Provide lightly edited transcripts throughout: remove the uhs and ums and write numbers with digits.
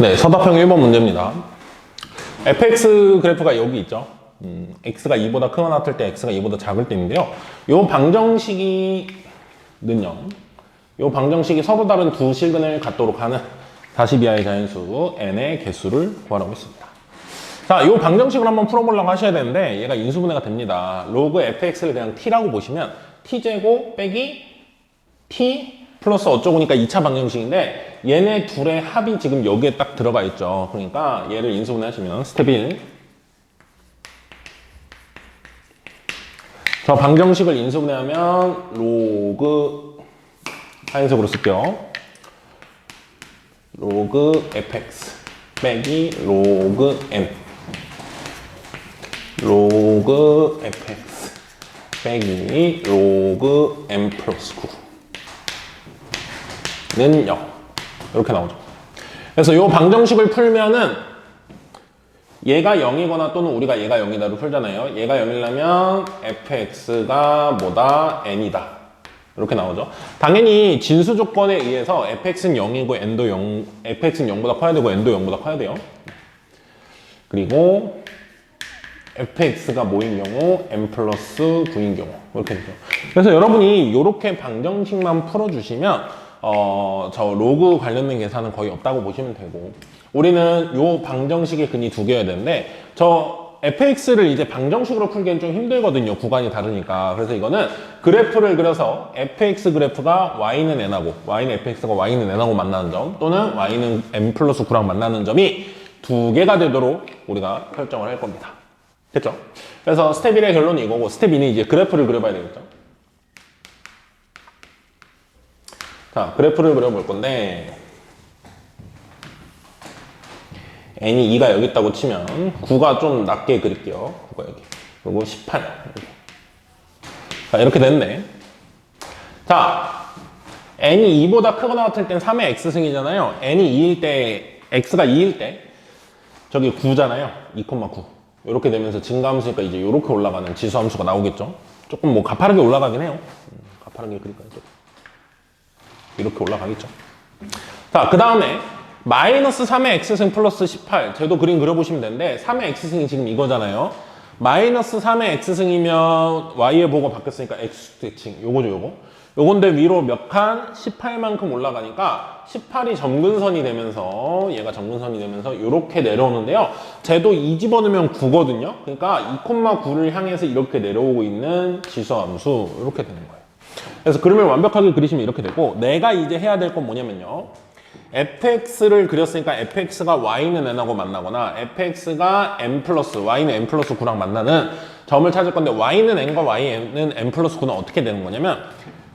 네, 서답형 1번 문제입니다. fx 그래프가 여기 있죠. x가 2보다 크거나 같을 때 x가 2보다 작을 때인데요. 요 방정식이는요. 요 방정식이 서로 다른 두 실근을 갖도록 하는 40이하의 자연수 n의 개수를 구하라고 했습니다. 자, 요 방정식을 한번 풀어보려고 하셔야 되는데 얘가 인수분해가 됩니다. 로그 fx를 그냥 t라고 보시면 t제곱 빼기 t 플러스 어쩌고니까 2차 방정식인데 얘네 둘의 합이 지금 여기에 딱 들어가 있죠. 그러니까 얘를 인수분해 하시면 스텝 1. 저 방정식을 인수분해하면 로그 하얀색으로 쓸게요. 로그 fx 빼기 로그 n 로그 fx 빼기 로그 n 플러스 9는 0 이렇게 나오죠. 그래서 이 방정식을 풀면은 얘가 0이거나 또는 우리가 얘가 0이다로 풀잖아요. 얘가 0이려면 fx가 뭐다? n이다. 이렇게 나오죠. 당연히 진수 조건에 의해서 fx는 0이고 n도 0, fx는 0보다 커야 되고 n도 0보다 커야 돼요. 그리고 fx가 뭐인 경우 n 플러스 9인 경우 이렇게 되죠. 그래서 여러분이 이렇게 방정식만 풀어주시면 저 로그 관련된 계산은 거의 없다고 보시면 되고, 우리는 요 방정식의 근이 두 개여야 되는데 저 fx를 이제 방정식으로 풀기엔 좀 힘들거든요. 구간이 다르니까. 그래서 이거는 그래프를 그려서 fx 그래프가 y는 n하고 y는 fx가 y는 n하고 만나는 점, 또는 y는 n 플러스 9랑 만나는 점이 두 개가 되도록 우리가 설정을 할 겁니다. 됐죠? 그래서 스텝 1의 결론이 이거고, 스텝 2는 이제 그래프를 그려봐야 되겠죠. 자, 그래프를 그려볼 건데 n이 2가 여기 있다고 치면 9가 좀 낮게 그릴게요. 9가 여기. 그리고 18. 자, 이렇게 됐네. 자, n이 2보다 크거나 같을 땐 3의 x승이잖아요. n이 2일 때, x가 2일 때 저기 9잖아요. 2,9. 이렇게 되면서 증가함수니까 이제 이렇게 올라가는 지수함수가 나오겠죠. 조금 뭐 가파르게 올라가긴 해요. 가파르게 그릴까요? 이렇게 올라가겠죠. 자, 그 다음에 마이너스 3의 x승 플러스 18. 쟤도 그림 그려보시면 되는데 3의 x승이 지금 이거잖아요. 마이너스 3의 x승이면 y의 보고 바뀌었으니까 x축대칭. 요거죠, 요거. 요건데 위로 몇 칸? 18만큼 올라가니까 18이 점근선이 되면서, 얘가 점근선이 되면서 요렇게 내려오는데요. 쟤도 2 집어넣으면 9거든요. 그러니까 2,9를 향해서 이렇게 내려오고 있는 지수함수. 이렇게 되는 거예요. 그래서 그림을 완벽하게 그리시면 이렇게 되고, 내가 이제 해야 될 건 뭐냐면요. fx를 그렸으니까 fx가 y는 n하고 만나거나 fx가 n 플러스, y는 n 플러스 9랑 만나는 점을 찾을 건데, y는 n과 y는 n 플러스 9는 어떻게 되는 거냐면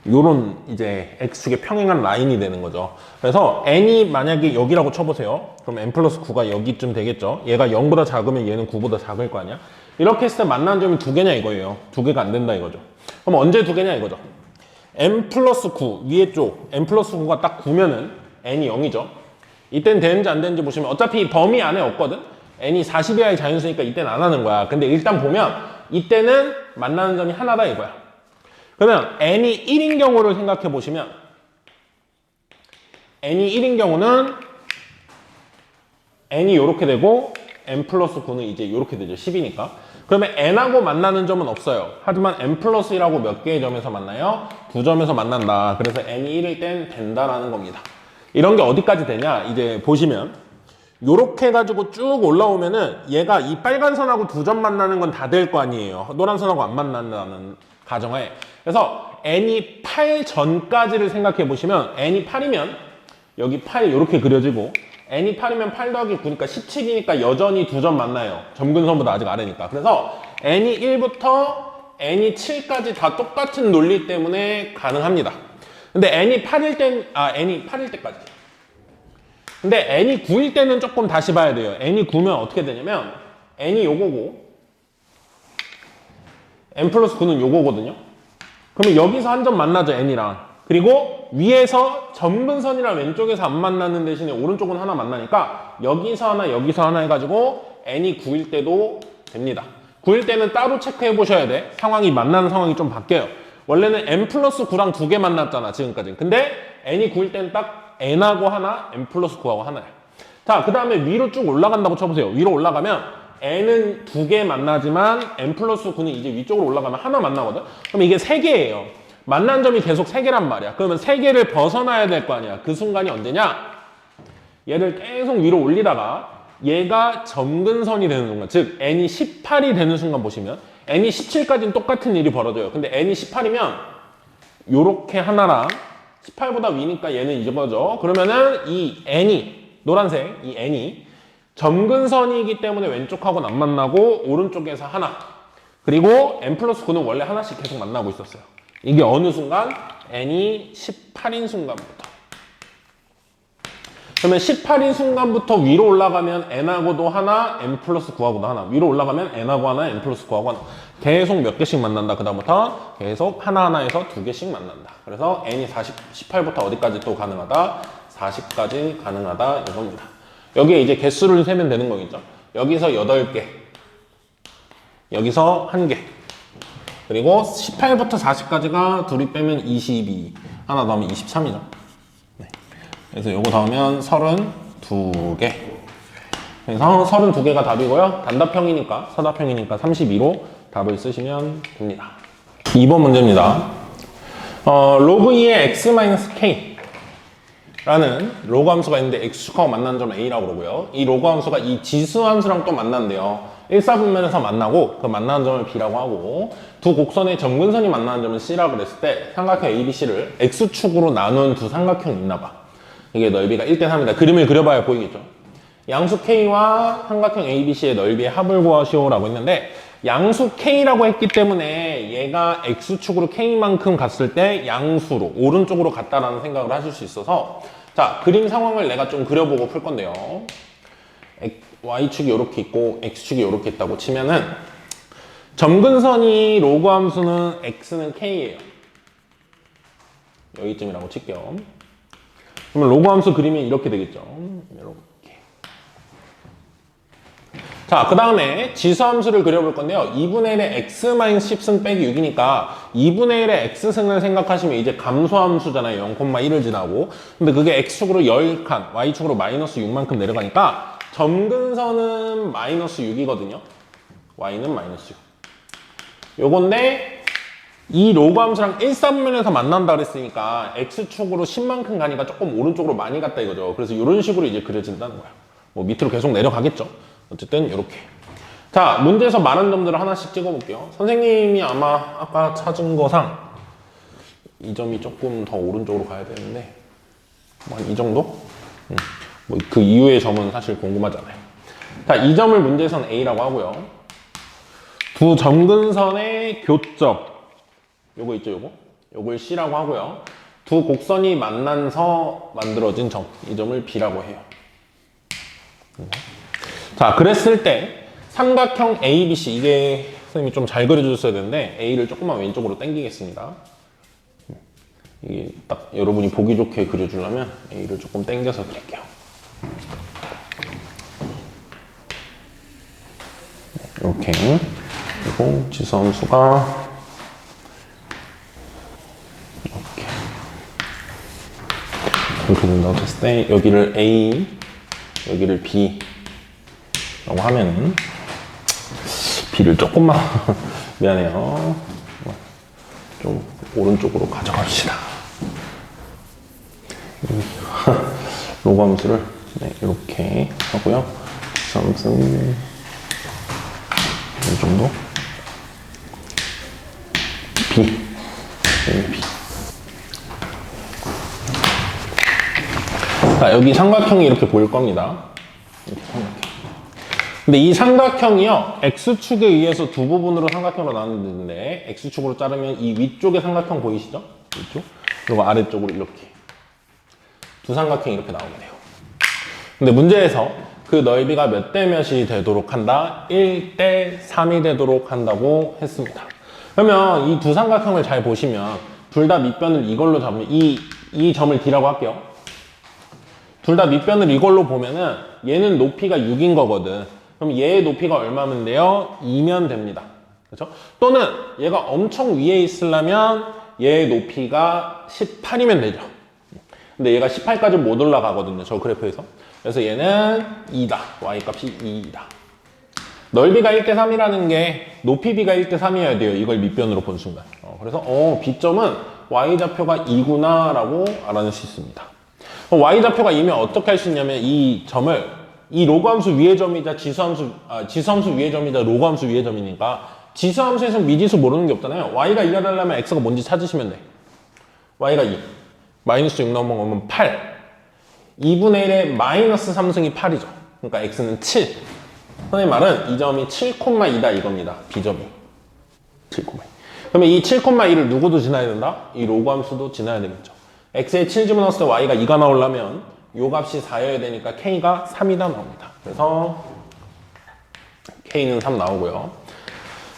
요런 이제 x축의 평행한 라인이 되는 거죠. 그래서 n이 만약에 여기라고 쳐보세요. 그럼 n 플러스 9가 여기쯤 되겠죠. 얘가 0보다 작으면 얘는 9보다 작을 거 아니야. 이렇게 했을 때 만나는 점이 두 개냐 이거예요. 두 개가 안 된다 이거죠. 그럼 언제 두 개냐 이거죠. n 플러스 9 위에 쪽 n 플러스 9가 딱 9면은 n이 0이죠. 이때는 되는지 안 되는지 보시면 어차피 범위 안에 없거든. n이 40이하의 자연수니까 이때는 안 하는 거야. 근데 일단 보면 이때는 만나는 점이 하나다 이거야. 그러면 n이 1인 경우를 생각해 보시면, n이 1인 경우는 n이 이렇게 되고 n 플러스 9는 이제 이렇게 되죠. 10이니까. 그러면 n하고 만나는 점은 없어요. 하지만 n 플러스 1하고 몇 개의 점에서 만나요? 두 점에서 만난다. 그래서 n이 1일 땐 된다라는 겁니다. 이런 게 어디까지 되냐? 이제 보시면 요렇게 해가지고 쭉 올라오면은 얘가 이 빨간 선하고 두 점 만나는 건 다 될 거 아니에요. 노란 선하고 안 만난다는 가정하에. 그래서 n이 8 전까지를 생각해 보시면, n이 8이면 여기 8 이렇게 그려지고, n이 8이면 8 더하기 9니까 17이니까 여전히 두 점 만나요. 점근선보다 아직 아래니까. 그래서 n이 1부터 n이 7까지 다 똑같은 논리 때문에 가능합니다. 근데 n이 8일 땐, n이 8일 때까지. 근데 n이 9일 때는 조금 다시 봐야 돼요. n이 9면 어떻게 되냐면, n이 요거고, n 플러스 9는 요거거든요. 그러면 여기서 한 점 만나죠, n이랑. 그리고 위에서 점근선이랑 왼쪽에서 안 만나는 대신에 오른쪽은 하나 만나니까 여기서 하나 여기서 하나 해가지고 n이 9일 때도 됩니다. 9일 때는 따로 체크해 보셔야 돼. 상황이 만나는 상황이 좀 바뀌어요. 원래는 n 플러스 9랑 두 개 만났잖아 지금까지. 근데 n이 9일 때는 딱 n하고 하나, n 플러스 9하고 하나야. 자, 그 다음에 위로 쭉 올라간다고 쳐보세요. 위로 올라가면 n은 2개 만나지만 n 플러스 9는 이제 위쪽으로 올라가면 하나 만나거든? 그럼 이게 3개예요. 만난 점이 계속 3개란 말이야. 그러면 3개를 벗어나야 될 거 아니야. 그 순간이 언제냐? 얘를 계속 위로 올리다가 얘가 점근선이 되는 순간, 즉 n이 18이 되는 순간 보시면 n이 17까지는 똑같은 일이 벌어져요. 근데 n이 18이면 요렇게 하나랑 18보다 위니까 얘는 이거죠. 그러면은 이 n이 노란색 이 n이 점근선이기 때문에 왼쪽하고는 안 만나고 오른쪽에서 하나, 그리고 n 플러스 9는 원래 하나씩 계속 만나고 있었어요. 이게 어느 순간? n이 18인 순간부터. 그러면 18인 순간부터 위로 올라가면 n하고도 하나, n 플러스 9하고도 하나. 위로 올라가면 n하고 하나, n 플러스 9하고 하나. 계속 몇 개씩 만난다. 그 다음부터 계속 하나하나에서 2개씩 만난다. 그래서 n이 18부터 어디까지 또 가능하다? 40까지 가능하다 이겁니다. 여기에 이제 개수를 세면 되는 거겠죠. 여기서 8개, 여기서 1개, 그리고 18부터 40까지가 둘이 빼면 22, 하나 더 하면 23이죠. 네. 그래서 요거 더하면 32개. 그래서 32개가 답이고요. 단답형이니까, 서답형이니까 32로 답을 쓰시면 됩니다. 2번 문제입니다. 로그 2의 x-k 라는 로그 함수가 있는데 x축하고 만나는 점 a라고 그러고요. 이 로그 함수가 이 지수 함수랑 또 만난대요. 1사분면에서 만나고 그 만나는 점을 b라고 하고, 두 곡선의 점근선이 만나는 점을 c라고 그랬을 때 삼각형 ABC를 x축으로 나눈 두 삼각형이 있나 봐. 이게 넓이가 1대 3이다. 그림을 그려봐야 보이겠죠. 양수 k와 삼각형 ABC의 넓이의 합을 구하시오 라고 했는데, 양수 k라고 했기 때문에 얘가 x축으로 k만큼 갔을 때 양수로 오른쪽으로 갔다라는 생각을 하실 수 있어서, 자, 그림 상황을 내가 좀 그려보고 풀 건데요. y축이 이렇게 있고 x축이 이렇게 있다고 치면은 점근선이 로그 함수는 x는 k예요. 여기쯤이라고 칠게요. 그러면 로그 함수 그리면 이렇게 되겠죠. 이렇게. 자, 그 다음에 지수함수를 그려볼 건데요. 2분의 1의 x-10승 빼기 6이니까 2분의 1의 x승을 생각하시면 이제 감소함수잖아요. 0,1을 지나고. 근데 그게 x축으로 10칸, y축으로 마이너스 6만큼 내려가니까 점근선은 마이너스 6이거든요. y는 마이너스 6. 요건데 이 로그 함수랑 1사분면에서 만난다 그랬으니까 x축으로 10만큼 가니까 조금 오른쪽으로 많이 갔다 이거죠. 그래서 이런 식으로 이제 그려진다는 거야. 뭐 밑으로 계속 내려가겠죠. 어쨌든 이렇게. 자, 문제에서 말한 점들을 하나씩 찍어볼게요. 선생님이 아마 아까 찾은 거상 이 점이 조금 더 오른쪽으로 가야 되는데 뭐 한 이 정도? 뭐 그 이후의 점은 사실 궁금하잖아요. 자, 이 점을 문제에서는 A라고 하고요. 두 점근선의 교점, 요거 있죠, 요거? 요걸 C라고 하고요. 두 곡선이 만나서 만들어진 점, 이 점을 B라고 해요. 자, 그랬을 때 삼각형 ABC, 이게 선생님이 좀 잘 그려줬어야 되는데 A를 조금만 왼쪽으로 당기겠습니다. 이게 딱 여러분이 보기 좋게 그려주려면 A를 조금 당겨서 그릴게요. 이렇게. 그리고 지수함수가 이렇게 된다고 했을 때 여기를 A, 여기를 B 라고 하면은 B를 조금만 미안해요. 좀 오른쪽으로 가져갑시다. 로그 함수를 네, 이렇게 하고요. 지수함수는 이 정도. B, B. 자, 여기 삼각형이 이렇게 보일 겁니다. 이렇게 삼각형. 근데 이 삼각형이요, x축에 의해서 두 부분으로 삼각형으로 나누는데, x축으로 자르면 이 위쪽에 삼각형 보이시죠? 위쪽. 그리고 아래쪽으로 이렇게. 두 삼각형이 이렇게 나오게 돼요. 근데 문제에서 그 넓이가 몇 대 몇이 되도록 한다? 1대 3이 되도록 한다고 했습니다. 그러면 이 두 삼각형을 잘 보시면 둘 다 밑변을 이걸로 잡으면 이 점을 D라고 할게요. 둘 다 밑변을 이걸로 보면은 얘는 높이가 6인 거거든. 그럼 얘의 높이가 얼마면 돼요? 2면 됩니다. 그렇죠? 또는 얘가 엄청 위에 있으려면 얘의 높이가 18이면 되죠. 근데 얘가 18까지 못 올라가거든요. 저 그래프에서. 그래서 얘는 2다. y값이 2다. 넓이가 1대 3이라는 게 높이 b가 1대 3이어야 돼요. 이걸 밑변으로 본 순간. 그래서 b점은 y좌표가 2구나 라고 알아낼 수 있습니다. y좌표가 2면 어떻게 할 수 있냐면 이 점을 이 로그함수 위의 점이자 지수함수 위의 점이자 로그함수 위의 점이니까 지수함수에서 미지수 모르는 게 없잖아요. y가 2가 되려면 x가 뭔지 찾으시면 돼. y가 2. 마이너스 6 넘어가면 8. 2분의 1의 마이너스 3승이 8이죠. 그러니까 x는 7. 선생님 말은 이 점이 7,2다 이겁니다. b점이. 7,2. 그러면 이 7,2를 누구도 지나야 된다? 이 로그함수도 지나야 되겠죠. x에 7 집어넣었을 때 y가 2가 나오려면 요 값이 4여야 되니까 k가 3이다 나옵니다. 그래서 k는 3 나오고요.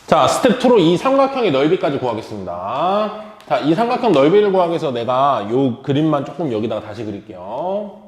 자, 스텝 2로 이 삼각형의 넓이까지 구하겠습니다. 자, 이 삼각형 넓이를 구하기 위해서 내가 요 그림만 조금 여기다가 다시 그릴게요.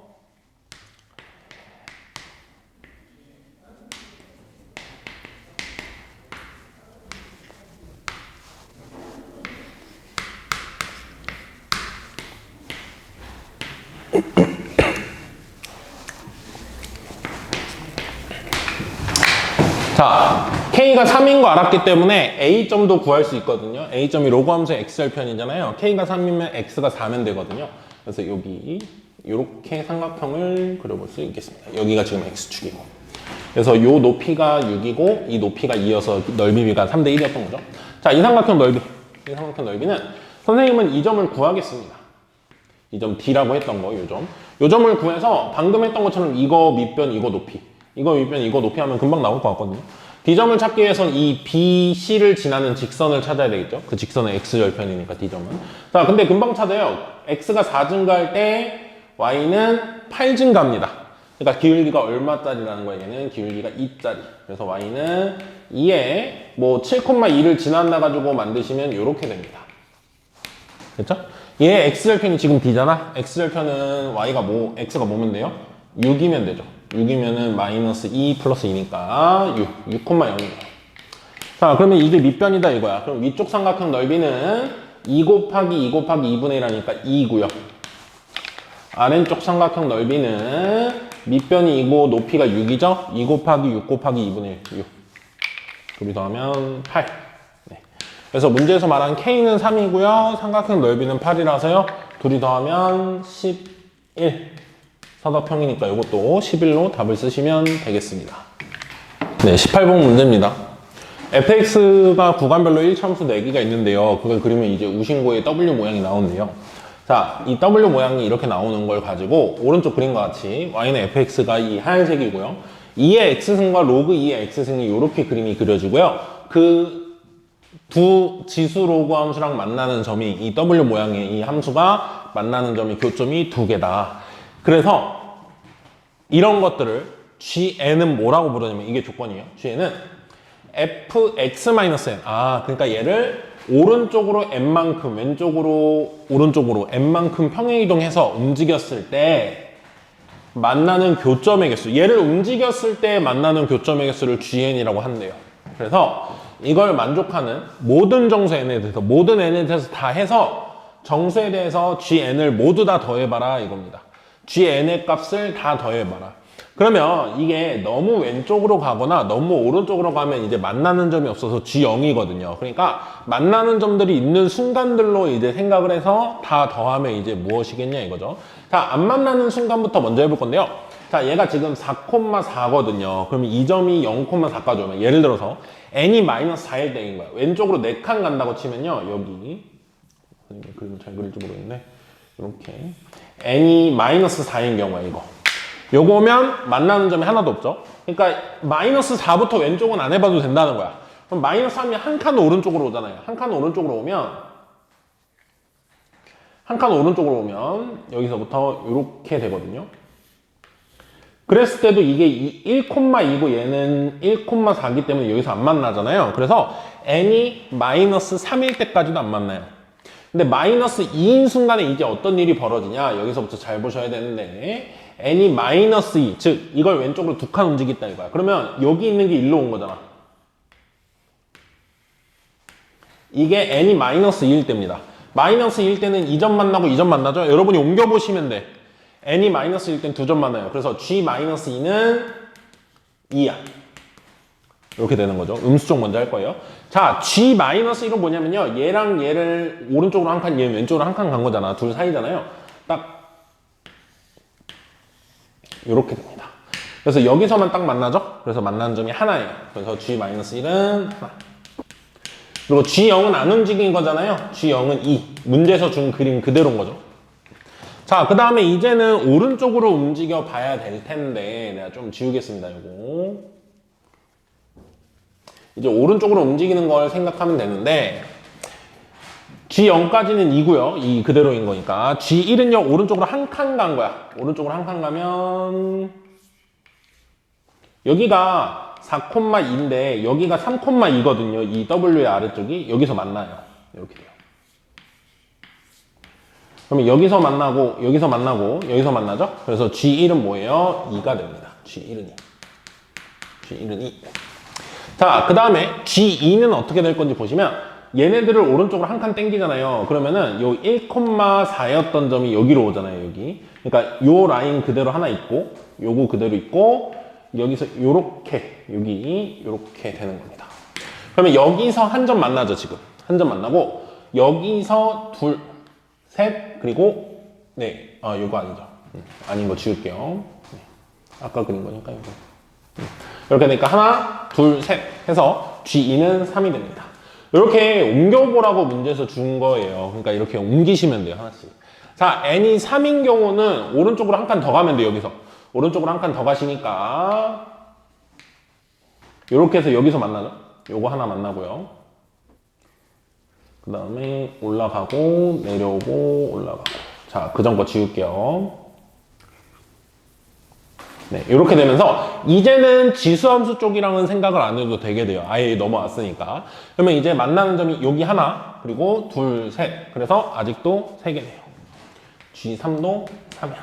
자, K가 3인 거 알았기 때문에 A점도 구할 수 있거든요. A점이 로그함수의 X절편이잖아요. K가 3이면 X가 4면 되거든요. 그래서 여기 이렇게 삼각형을 그려볼 수 있겠습니다. 여기가 지금 X축이고. 그래서 요 높이가 6이고 이 높이가 2여서 넓이 비가 3대 1이었던 거죠. 자, 이 삼각형 넓이. 이 삼각형 넓이는 선생님은 이 점을 구하겠습니다. 이 점 D라고 했던 거, 요 점. 요 점을 구해서 방금 했던 것처럼 이거 밑변, 이거 높이. 이거 밑변, 이거 높이 하면 금방 나올 것 같거든요. D점을 찾기 위해서는 이 BC를 지나는 직선을 찾아야 되겠죠. 그 직선은 X절편이니까 D점은. 자, 근데 금방 찾아요. X가 4 증가할 때 Y는 8 증가합니다. 그러니까 기울기가 얼마짜리라는 거예요. 얘는 기울기가 2짜리. 그래서 Y는 2에 뭐 7,2를 지나가지고 만드시면 이렇게 됩니다. 됐죠? 얘 X절편이 지금 D잖아. X절편은 X가 뭐면 돼요? 6이면 되죠. 6이면은 마이너스 2 플러스 2니까 6,0이에요. 자, 그러면 이게 밑변이다 이거야. 그럼 위쪽 삼각형 넓이는 2 곱하기 2 곱하기 2분의 1하니까 2고요. 아래쪽 삼각형 넓이는 밑변이 2고 높이가 6이죠? 2 곱하기 6 곱하기 2분의 1, 6. 둘이 더하면 8. 네. 그래서 문제에서 말한 K는 3이고요. 삼각형 넓이는 8이라서요. 둘이 더하면 11. 사각형이니까 이것도 11로 답을 쓰시면 되겠습니다. 네, 18번 문제입니다. fx가 구간별로 1차함수 4개가 있는데요. 그걸 그리면 이제 우신고의 w 모양이 나오는데요. 자, 이 w 모양이 이렇게 나오는 걸 가지고 오른쪽 그림과 같이 y는 fx가 이 하얀색이고요. 2의 x승과 로그 2의 x승이 이렇게 그림이 그려지고요. 그 두 지수 로그 함수랑 만나는 점이 이 w 모양의 이 함수가 만나는 점이 교점이 2개다. 그래서 이런 것들을 GN은 뭐라고 부르냐면 이게 조건이에요. GN은 fx-n. 그러니까 얘를 오른쪽으로 n만큼, 왼쪽으로 오른쪽으로 n만큼 평행이동해서 움직였을 때 만나는 교점의 개수. 얘를 움직였을 때 만나는 교점의 개수를 GN이라고 한대요. 그래서 이걸 만족하는 모든 정수 n에 대해서, 모든 n에 대해서 다 해서 정수에 대해서 GN을 모두 다 더해봐라 이겁니다. GN의 값을 다 더해봐라. 그러면 이게 너무 왼쪽으로 가거나 너무 오른쪽으로 가면 이제 만나는 점이 없어서 G0이거든요. 그러니까 만나는 점들이 있는 순간들로 이제 생각을 해서 다 더하면 이제 무엇이겠냐 이거죠. 자, 안 만나는 순간부터 먼저 해볼 건데요. 자, 얘가 지금 4,4거든요. 그럼 이 점이 0,4까지 오면 예를 들어서 n이 마이너스 4일 때인 거야. 왼쪽으로 4칸 간다고 치면요. 여기 그림 잘 그릴지 모르겠네. 이렇게 n이 마이너스 4인 경우에 이거 요거면 만나는 점이 하나도 없죠. 그러니까 마이너스 4부터 왼쪽은 안 해봐도 된다는 거야. 그럼 마이너스 3이 한 칸 오른쪽으로 오잖아요. 한 칸 오른쪽으로 오면 여기서부터 이렇게 되거든요. 그랬을 때도 이게 1,2고 얘는 1,4기 때문에 여기서 안 만나잖아요. 그래서 n이 마이너스 3일 때까지도 안 만나요. 근데 마이너스 2인 순간에 이제 어떤 일이 벌어지냐, 여기서부터 잘 보셔야 되는데 n이 마이너스 2, 즉 이걸 왼쪽으로 2칸 움직였다 이거야. 그러면 여기 있는 게 일로 온 거잖아. 이게 n이 마이너스 2일 때입니다. 마이너스 2일 때는 이 점 만나고 이 점 만나죠. 여러분이 옮겨보시면 돼. n이 마이너스 1일 땐 두 점 만나요. 그래서 g-2는 2야. 이렇게 되는 거죠. 음수쪽 먼저 할 거예요. 자, g-1은 뭐냐면요. 얘랑 얘를 오른쪽으로 한 칸, 얘 왼쪽으로 한 칸 간 거잖아. 둘 사이잖아요. 딱 이렇게 됩니다. 그래서 여기서만 딱 만나죠. 그래서 만나는 점이 하나예요. 그래서 g-1은 하나. 그리고 g0은 안 움직인 거잖아요. g0은 2. 문제에서 준 그림 그대로인 거죠. 자, 그 다음에 이제는 오른쪽으로 움직여 봐야 될 텐데 내가 좀 지우겠습니다. 이거 이제 오른쪽으로 움직이는 걸 생각하면 되는데 G0까지는 2고요. 이 그대로인 거니까 G1은요. 오른쪽으로 한 칸 간 거야. 오른쪽으로 한 칸 가면 여기가 4,2인데 여기가 3,2거든요. 이 W의 아래쪽이 여기서 만나요. 이렇게 돼요. 그러면 여기서 만나고 여기서 만나고 여기서 만나죠? 그래서 G1은 뭐예요? 2가 됩니다. G1은 2. G1은 2. 자, 그 다음에 G2는 어떻게 될 건지 보시면 얘네들을 오른쪽으로 한 칸 땡기잖아요. 그러면은 요 1,4였던 점이 여기로 오잖아요. 여기. 그러니까 요 라인 그대로 하나 있고 요거 그대로 있고 여기서 요렇게 여기 요렇게 되는 겁니다. 그러면 여기서 한 점 만나죠. 지금 한 점 만나고 여기서 둘, 셋, 그리고 네, 아 요거 아니죠. 아닌 거 지울게요. 네. 아까 그린 거니까 이거. 이렇게 되니까 하나, 둘, 셋 해서 G2는 3이 됩니다. 이렇게 옮겨보라고 문제에서 준 거예요. 그러니까 이렇게 옮기시면 돼요. 하나씩. 자, n이 3인 경우는 오른쪽으로 한 칸 더 가면 돼요. 여기서. 오른쪽으로 한 칸 더 가시니까 이렇게 해서 여기서 만나죠. 요거 하나 만나고요. 그 다음에 올라가고 내려오고 올라가고. 자, 그 전 거 지울게요. 네, 이렇게 되면서 이제는 지수함수 쪽이랑은 생각을 안 해도 되게 돼요. 아예 넘어왔으니까. 그러면 이제 만나는 점이 여기 하나, 그리고 둘, 셋. 그래서 아직도 3개네요. G3도 3이야.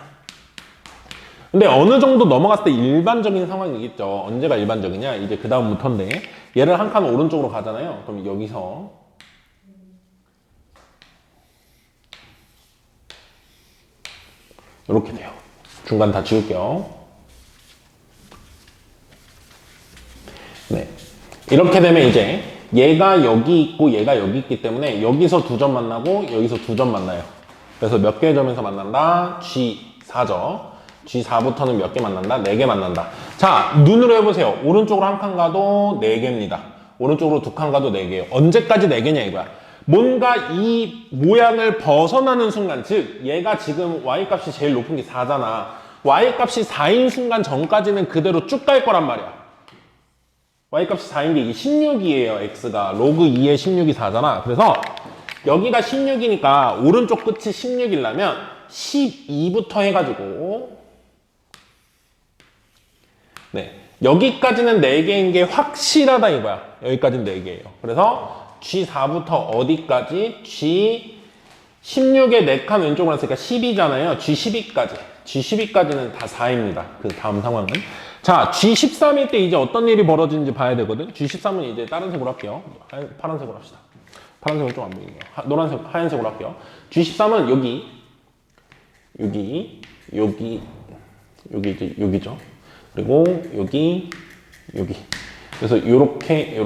근데 어느 정도 넘어갔을 때 일반적인 상황이겠죠. 언제가 일반적이냐? 이제 그 다음부터인데 얘를 한 칸 오른쪽으로 가잖아요. 그럼 여기서 이렇게 돼요. 중간 다 지울게요. 네. 이렇게 되면 이제 얘가 여기 있고 얘가 여기 있기 때문에 여기서 두 점 만나고 여기서 두 점 만나요. 그래서 몇 개의 점에서 만난다? G4죠. G4부터는 몇 개 만난다? 4개 만난다. 자, 눈으로 해보세요. 오른쪽으로 한 칸 가도 4개입니다. 오른쪽으로 두 칸 가도 4개예요. 언제까지 4개냐 이거야. 뭔가 이 모양을 벗어나는 순간, 즉 얘가 지금 Y값이 제일 높은 게 4잖아. Y값이 4인 순간 전까지는 그대로 쭉 갈 거란 말이야. Y값이 4인 게 이게 16이에요. X가. 로그 2에 16이 4잖아. 그래서 여기가 16이니까 오른쪽 끝이 16이려면 12부터 해가지고 네, 여기까지는 4개인 게 확실하다 이거야. 여기까지는 4개예요. 그래서 G4부터 어디까지? G16에 4칸 왼쪽으로 했으니까 10이잖아요. G12까지. G12까지는 다 4입니다. 그 다음 상황은. 자, G13일 때 이제 어떤 일이 벌어지는지 봐야 되거든. G13은 이제 다른 색으로 할게요. 파란색으로 합시다. 파란색은 좀 안 보이네요. 노란색, 하얀색으로 할게요. G13은 여기, 이제 여기죠. 그리고 여기. 그래서 요렇게.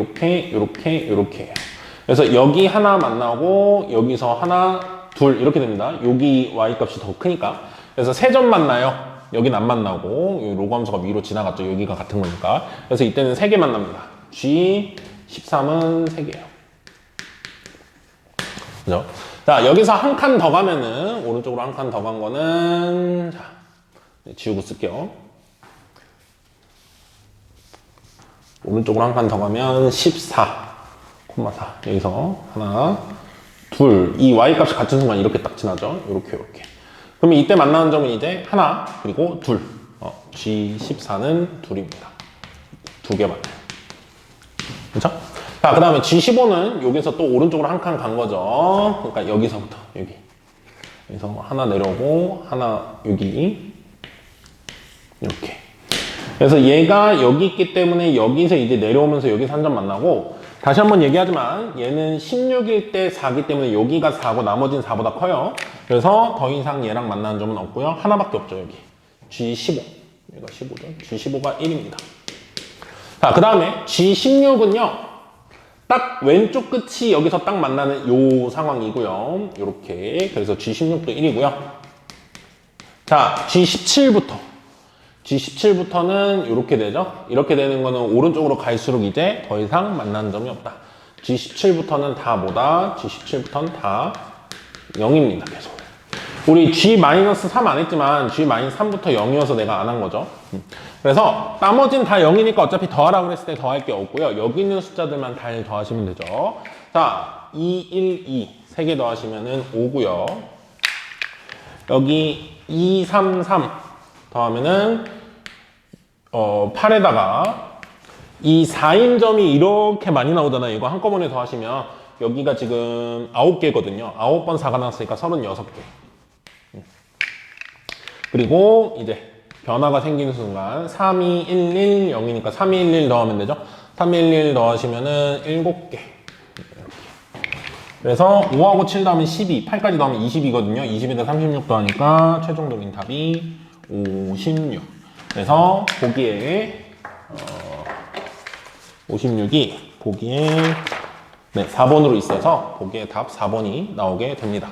그래서 여기 하나 만나고 여기서 하나, 둘 이렇게 됩니다. 여기 Y 값이 더 크니까. 그래서 3점 만나요. 여긴 안 만나고 로그 함수가 위로 지나갔죠. 여기가 같은 거니까. 그래서 이때는 3개 만납니다. G13은 3개예요. 그죠? 자, 여기서 한 칸 더 가면은 오른쪽으로 한 칸 더 간 거는 자, 지우고 쓸게요. 오른쪽으로 한 칸 더 가면 14,4 여기서 하나, 둘, 이 Y값이 같은 순간 이렇게 딱 지나죠. 이렇게. 그러면 이때 만나는 점은 이제 하나, 그리고 둘. G14는 둘입니다. 2개 만나요. 그렇죠? 자, 그 다음에 G15는 여기서 또 오른쪽으로 한 칸 간 거죠. 그러니까 여기서부터 여기서 하나 내려오고 하나 여기 이렇게. 그래서 얘가 여기 있기 때문에 여기서 이제 내려오면서 여기서 한 점 만나고 다시 한번 얘기하지만 얘는 16일 때 4기 때문에 여기가 4고 나머지는 4보다 커요. 그래서 더 이상 얘랑 만나는 점은 없고요. 하나밖에 없죠, 여기. G15. 얘가 15죠. G15가 1입니다. 자, 그 다음에 G16은요. 딱 왼쪽 끝이 여기서 딱 만나는 요 상황이고요. 요렇게. 그래서 G16도 1이고요. 자, G17부터는 이렇게 되죠. 이렇게 되는 거는 오른쪽으로 갈수록 이제 더 이상 만나는 점이 없다. G17부터는 다 뭐다? G17부터는 다 0입니다. 계속. 우리 G-3 안 했지만 G-3부터 0이어서 내가 안 한 거죠. 그래서 나머지는 다 0이니까 어차피 더하라고 했을 때 더할 게 없고요. 여기 있는 숫자들만 다 더하시면 되죠. 자, 2, 1, 2. 3개 더하시면은 5고요. 여기 2, 3, 3 더하면은 8에다가 이 4인점이 이렇게 많이 나오잖아요. 이거 한꺼번에 더하시면 여기가 지금 9개거든요. 9번 4가 나왔으니까 36개. 그리고 이제 변화가 생기는 순간 3, 2, 1, 1, 0이니까 3, 2, 1, 1 더하면 되죠. 3, 2, 1, 1 더하시면은 7개. 그래서 5하고 7 더하면 12, 8까지 더하면 20이거든요. 20에다 36 더하니까 최종적인 답이 56. 그래서 보기에 56이 보기에 4번으로 있어서 보기에 답 4번이 나오게 됩니다.